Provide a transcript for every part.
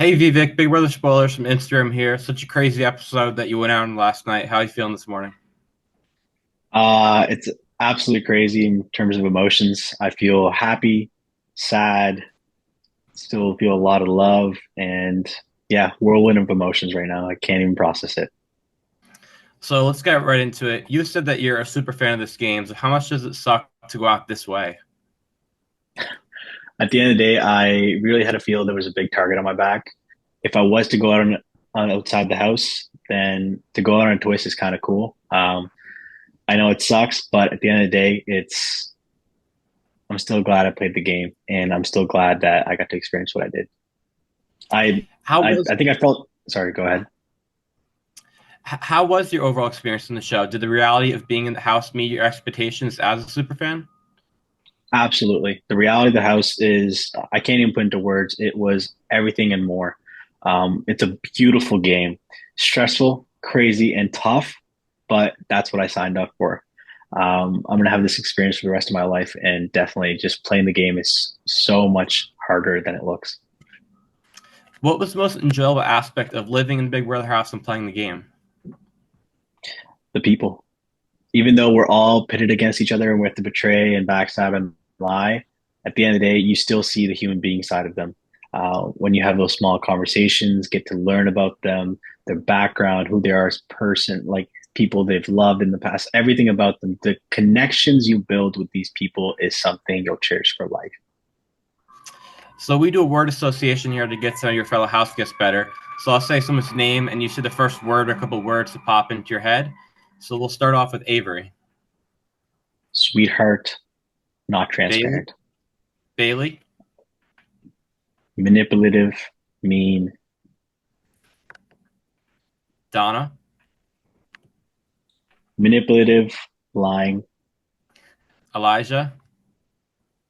Hey Vivek, Big Brother Spoilers from Instagram here. Such a crazy episode that you went out on last night. How are you feeling this morning? It's absolutely crazy in terms of emotions. I feel happy, sad, still feel a lot of love, and yeah, whirlwind of emotions right now. I can't even process it. So let's get right into it. You said that you're a super fan of this game. So how much does it suck to go out this way? At the end of the day, I really had to feel there was a big target on my back. If I was to go out on outside the house, then to go out on a twist is kind of cool. I know it sucks, but at the end of the day, I'm still glad I played the game, and I'm still glad that I got to experience what I did. I How I, was I think I felt sorry. Go ahead. how was your overall experience in the show? Did the reality of being in the house meet your expectations as a super fan? Absolutely. The reality of the house is, I can't even put into words. It was everything and more. It's a beautiful game, stressful, crazy, and tough, but that's what I signed up for. I'm going to have this experience for the rest of my life, and definitely just playing the game is so much harder than it looks. What was the most enjoyable aspect of living in Big Brother house and playing the game? The people, even though we're all pitted against each other and we have to betray and backstab and lie, at the end of the day, you still see the human being side of them. When you have those small conversations, get to learn about them, their background, who they are as a person, like people they've loved in the past, everything about them, the connections you build with these people is something you'll cherish for life. So we do a word association here to get to know your fellow house guests better. So I'll say someone's name and you say the first word or a couple of words to pop into your head. So we'll start off with Avery. Sweetheart, not Bailey. transparent, Bailey. manipulative, mean, Donna. manipulative, lying, Elijah.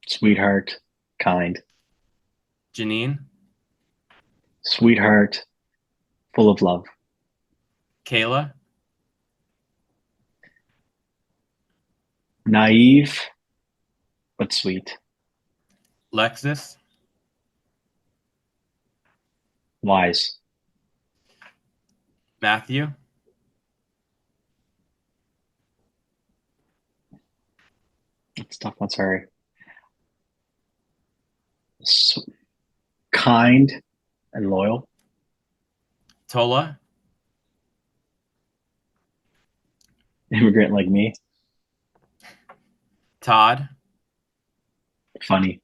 sweetheart, kind, Janine. sweetheart, full of love, Kayla. naive, but sweet, Lexus. wise, Matthew. it's tough one, sorry, S- kind and loyal, Tola. immigrant like me, Todd. funny,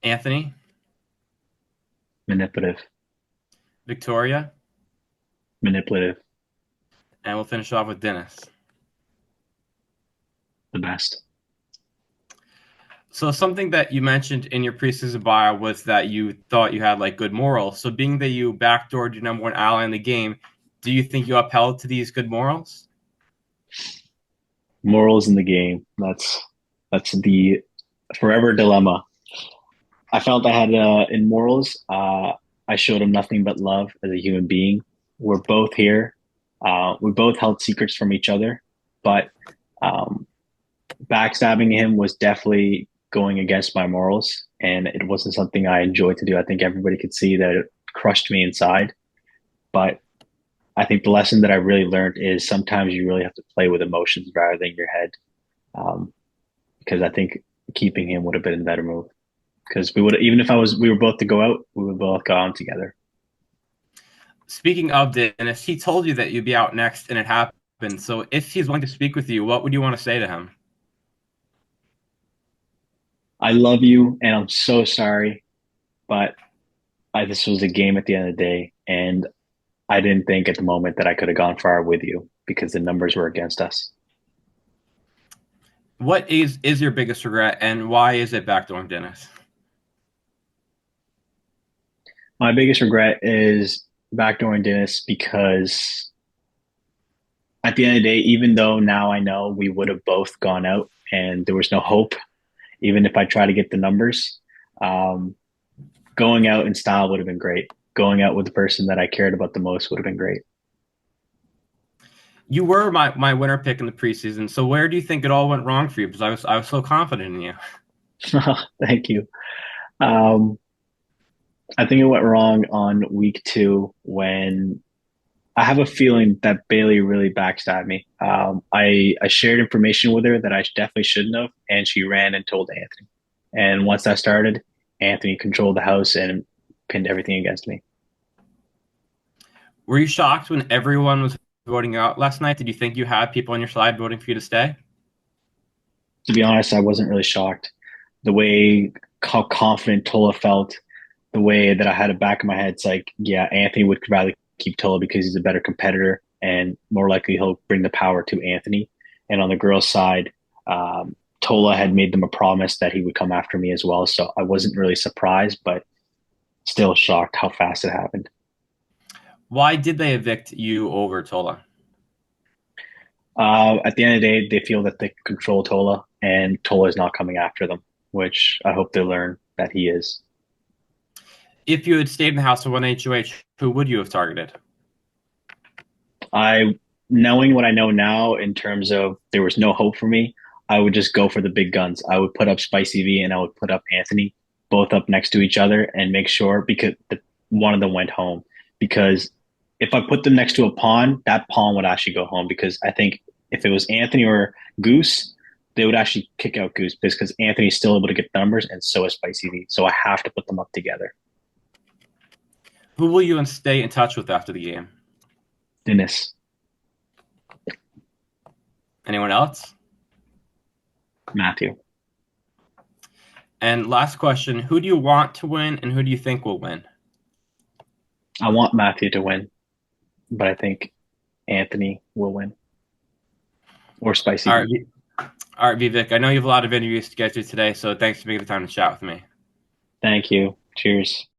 Anthony. manipulative, Victoria. manipulative, And we'll finish off with Dennis. the best. So something that you mentioned in your preseason bio was that you thought you had like good morals. So being that you backdoored your number one ally in the game, do you think you upheld to these good morals? Morals in the game. That's the forever dilemma. I felt I had in morals. I showed him nothing but love as a human being. We're both here. We both held secrets from each other, but um, backstabbing him was definitely going against my morals, and it wasn't something I enjoyed to do. I think everybody could see that it crushed me inside. But I think the lesson that I really learned is sometimes you really have to play with emotions rather than your head. Um, because I think keeping him would have been a better move. Because we would, even if we were both to go out, we would both go out together. Speaking of Dennis, he told you that you'd be out next and it happened. So if he's willing to speak with you, what would you want to say to him? I love you, and I'm so sorry, but this was a game at the end of the day, and I didn't think at the moment that I could have gone far with you because the numbers were against us. What is your biggest regret and why is it backdooring Dennis? My biggest regret is backdooring Dennis because at the end of the day, even though now I know we would have both gone out and there was no hope, even if I try to get the numbers, um, going out in style would have been great. Going out with the person that I cared about the most would have been great. You were my winner pick in the preseason. So where do you think it all went wrong for you? Because I was so confident in you. Thank you. Um, I think it went wrong on week two when I have a feeling that Bailey really backstabbed me. I shared information with her that I definitely shouldn't have, and she ran and told Anthony. And once that started, Anthony controlled the house and pinned everything against me. Were you shocked when everyone was voting out last night? Did you think you had people on your side voting for you to stay? To be honest, I wasn't really shocked. The way how confident Tola felt, the way that I had it back in my head, it's like, yeah, Anthony would rather keep Tola because he's a better competitor and more likely he'll bring the power to Anthony. And on the girls' side, Tola had made them a promise that he would come after me as well. So I wasn't really surprised, but still shocked how fast it happened. Why did they evict you over Tola? At the end of the day, they feel that they control Tola, and Tola is not coming after them, which I hope they learn that he is. If you had stayed in the house of one HOH, who would you have targeted? I, knowing what I know now in terms of there was no hope for me, I would just go for the big guns. I would put up Spicy V and I would put up Anthony, both up next to each other, and make sure because one of them went home. Because if I put them next to a pawn, that pawn would actually go home. Because I think if it was Anthony or Goose, they would actually kick out Goose because Anthony's still able to get numbers, and so is Spicy V. So I have to put them up together. Who will you stay in touch with after the game? Dennis, Anyone else? Matthew. And last question, who do you want to win and who do you think will win? I want Matthew to win, but I think Anthony will win or Spicy All V. right, all right, Vivek, I know you have a lot of interviews to get to today, so thanks for making the time to chat with me. Thank you. Cheers.